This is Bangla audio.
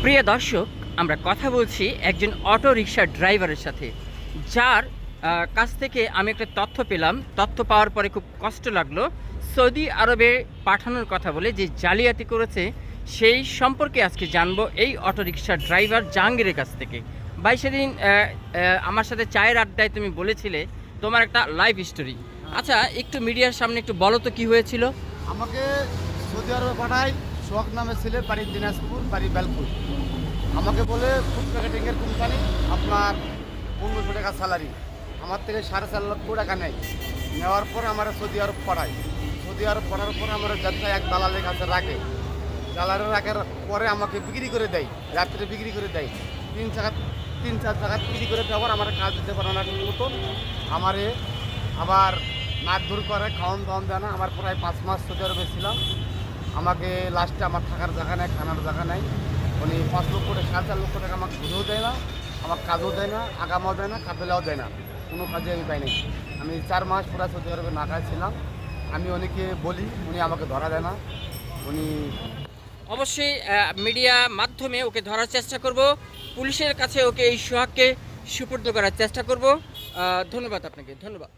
প্রিয় দর্শক, আমরা কথা বলছি একজন অটো রিকশা ড্রাইভারের সাথে, যার কাছ থেকে আমি একটা তথ্য পেলাম। তথ্য পাওয়ার পরে খুব কষ্ট লাগলো। সৌদি আরবে পাঠানোর কথা বলে যে জালিয়াতি করেছে, সেই সম্পর্কে আজকে জানবো এই অটো রিকশা ড্রাইভার জাহাঙ্গীরের কাছ থেকে। ভাই, সেদিন আমার সাথে চায়ের আড্ডায় তুমি বলেছিলে তোমার একটা লাইফ স্টোরি। আচ্ছা, একটু মিডিয়ার সামনে একটু বলো তো কি হয়েছিল। আমাকে সৌদি আরবে পাঠায়। সোহাগ নামে ছেলে, বাড়ি দিনাজপুর, বাড়ি বেলপুর। আমাকে বলে ফুড প্যাকেটিংয়ের কোম্পানি, আপনার 1500 টাকা স্যালারি, আমার থেকে 4.5 লক্ষ টাকা নেয়। নেওয়ার পর আমার সৌদি আরব পাঠায়। সৌদি আরব পাঠার পরে আমার যাত্রা এক দালালের কাছে রাখে। দালালের রাখার পরে আমাকে বিক্রি করে দেয়, রাত্রে বিক্রি করে দেয়। 3-4 টাকা বিক্রি করে দেওয়ার আমার কাজ দিতে পারে না মতন। আমারে আবার মারধর করে, খাওয়ান দাওয়ান দেয় না। আমার প্রায় 5 মাস সৌদি আরবে ছিলাম। আমাকে লাস্টে আমার থাকার জায়গা নেই, খানার জায়গা নেই। উনি 5 লক্ষ টাকা 4.5 লক্ষ টাকা আমাকে ঘুরেও দেয় না, আমার কাজও দেয় না, আগামাও দেয় না, কাপেলাও দেয় না, কোনো কাজে আমি পাইনি। আমি 4 মাস পুরো সৌদি আরবে নাকায় ছিলাম। আমি অনেকে বলি, উনি আমাকে ধরা দেয় না। উনি অবশ্যই মিডিয়া মাধ্যমে ওকে ধরার চেষ্টা করব, পুলিশের কাছে ওকে এই সোহাগকে সুপর্দ করার চেষ্টা করব। ধন্যবাদ আপনাকে, ধন্যবাদ।